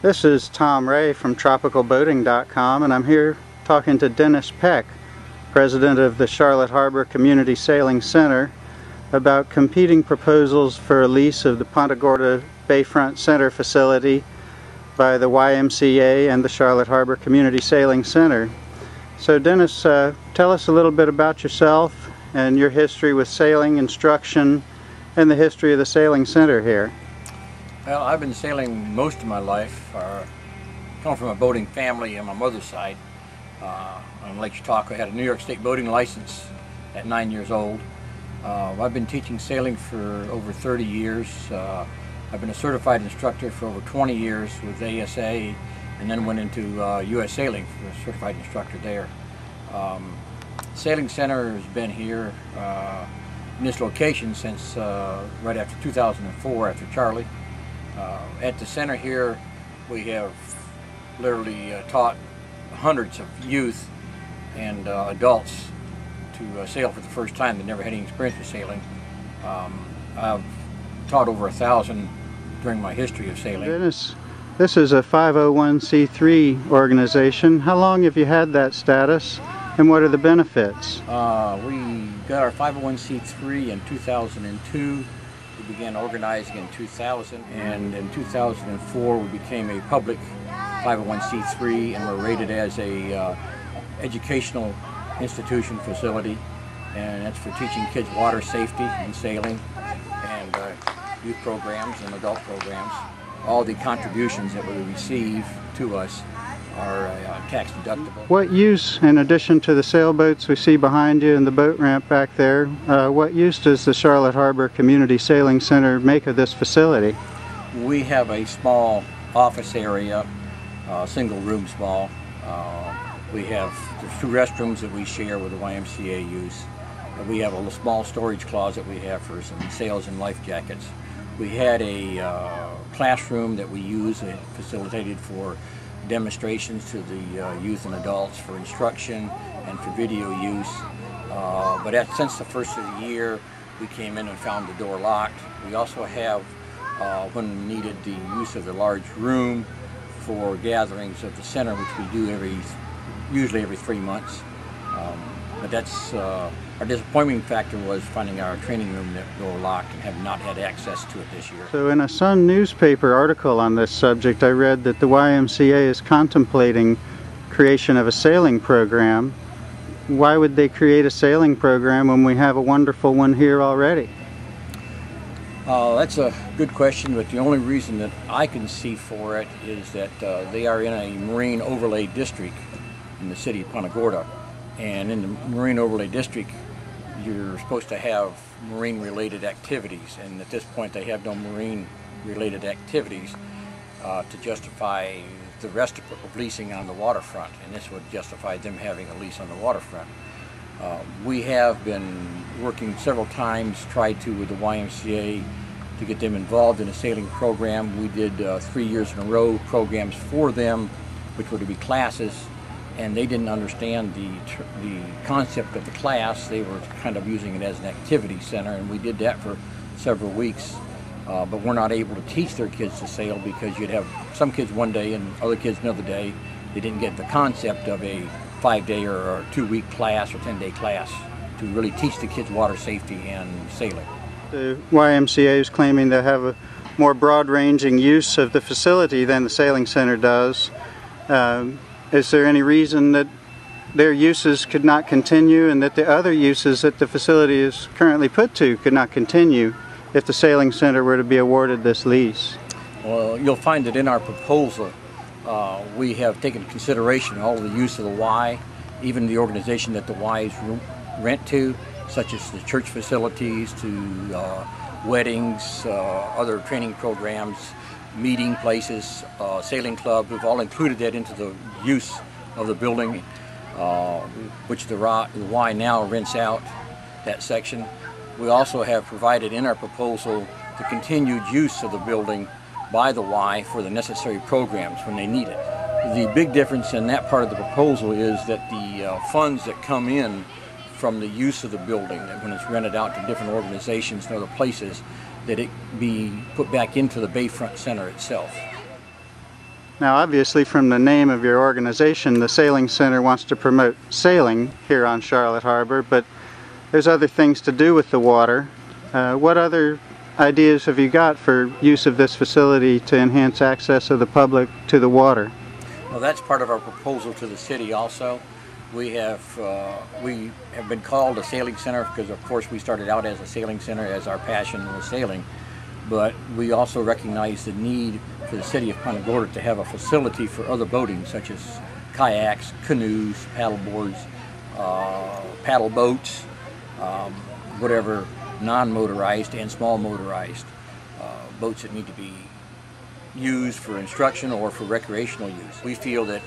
This is Tom Ray from TropicalBoating.com, and I'm here talking to Dennis Peck, president of the Charlotte Harbor Community Sailing Center, about competing proposals for a lease of the Punta Gorda Bayfront Center facility by the YMCA and the Charlotte Harbor Community Sailing Center. So Dennis, tell us a little bit about yourself and your history with sailing instruction and the history of the sailing center here. Well, I've been sailing most of my life. Come from a boating family on my mother's side. On Lake Chautauqua, I had a New York State boating license at 9 years old. I've been teaching sailing for over 30 years. I've been a certified instructor for over 20 years with ASA, and then went into U.S. Sailing for a certified instructor there. Sailing Center has been here in this location since right after 2004, after Charlie. At the center here, we have literally taught hundreds of youth and adults to sail for the first time that never had any experience with sailing. I've taught over 1,000 during my history of sailing. Dennis, this is a 501c3 organization. How long have you had that status, and what are the benefits? We got our 501c3 in 2002. We began organizing in 2000, and in 2004 we became a public 501c3 and were rated as a educational institution facility, and that's for teaching kids water safety and sailing, and youth programs and adult programs. All the contributions that we receive to us are tax deductible. What use, in addition to the sailboats we see behind you and the boat ramp back there, what use does the Charlotte Harbor Community Sailing Center make of this facility? We have a small office area, single room small. There's 2 restrooms that we share with the YMCA use. We have a small storage closet we have for some sails and life jackets. We had a classroom that we use, facilitated for demonstrations to the youth and adults for instruction and for video use. But since the first of the year, we came in and found the door locked. We also have, when needed, the use of the large room for gatherings of the center, which we do usually every 3 months. But that's our disappointing factor was finding our training room door locked and have not had access to it this year. So in a Sun newspaper article on this subject, I read that the YMCA is contemplating creation of a sailing program. Why would they create a sailing program when we have a wonderful one here already? That's a good question, but the only reason that I can see for it is that they are in a marine overlay district in the city of Punta Gorda. And in the Marine Overlay District, you're supposed to have marine-related activities, and at this point they have no marine-related activities to justify the rest of leasing on the waterfront, and this would justify them having a lease on the waterfront. We have been working several times, tried to with the YMCA to get them involved in a sailing program. We did 3 years in a row programs for them, which were to be classes, and they didn't understand the concept of the class. They were kind of using it as an activity center, and we did that for several weeks. But we're not able to teach their kids to sail because you'd have some kids one day and other kids another day. They didn't get the concept of a 5-day or 2-week class or 10-day class to really teach the kids water safety and sailing. The YMCA is claiming to have a more broad-ranging use of the facility than the sailing center does. Is there any reason that their uses could not continue, and that the other uses that the facility is currently put to could not continue if the sailing center were to be awarded this lease? Well, you'll find that in our proposal we have taken into consideration all of the use of the Y, even the organization that the Ys rent to, such as the church facilities, to weddings, other training programs, meeting places, sailing clubs. We've all included that into the use of the building, which the Y now rents out that section. We also have provided in our proposal the continued use of the building by the Y for the necessary programs when they need it. The big difference in that part of the proposal is that the funds that come in from the use of the building, that when it's rented out to different organizations and other places, that it be put back into the Bayfront Center itself. Now obviously from the name of your organization, the Sailing Center wants to promote sailing here on Charlotte Harbor, but there's other things to do with the water. What other ideas have you got for use of this facility to enhance access of the public to the water? Well, that's part of our proposal to the city also. We have been called a sailing center because of course we started out as a sailing center as our passion was sailing, but we also recognize the need for the city of Punta Gorda to have a facility for other boating such as kayaks, canoes, paddle boards, paddle boats, whatever non-motorized and small motorized boats that need to be used for instruction or for recreational use. We feel that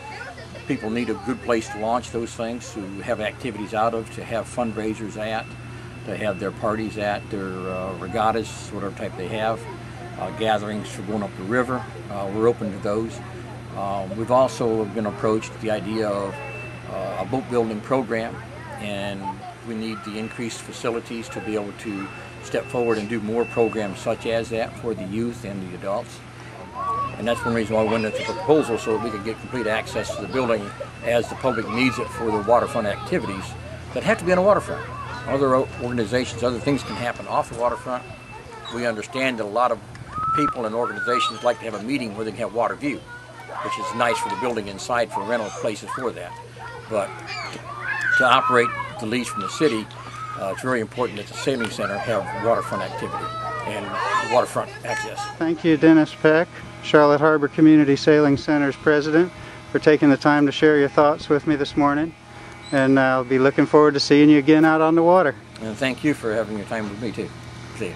people need a good place to launch those things, to have activities out of, to have fundraisers at, to have their parties at, their regattas, whatever type they have, gatherings for going up the river. We're open to those. We've also been approached the idea of a boat building program, and we need the increased facilities to be able to step forward and do more programs such as that for the youth and the adults. And that's one reason why we went into the proposal, so that we could get complete access to the building as the public needs it for the waterfront activities that have to be on the waterfront. Other organizations, other things can happen off the waterfront. We understand that a lot of people and organizations like to have a meeting where they can have water view, which is nice for the building inside for rental places for that. But to operate the lease from the city, it's very important that the sailing center have waterfront activity and waterfront access. Thank you, Dennis Peck, Charlotte Harbor Community Sailing Center's president, for taking the time to share your thoughts with me this morning. And I'll be looking forward to seeing you again out on the water. And thank you for having your time with me too. See you.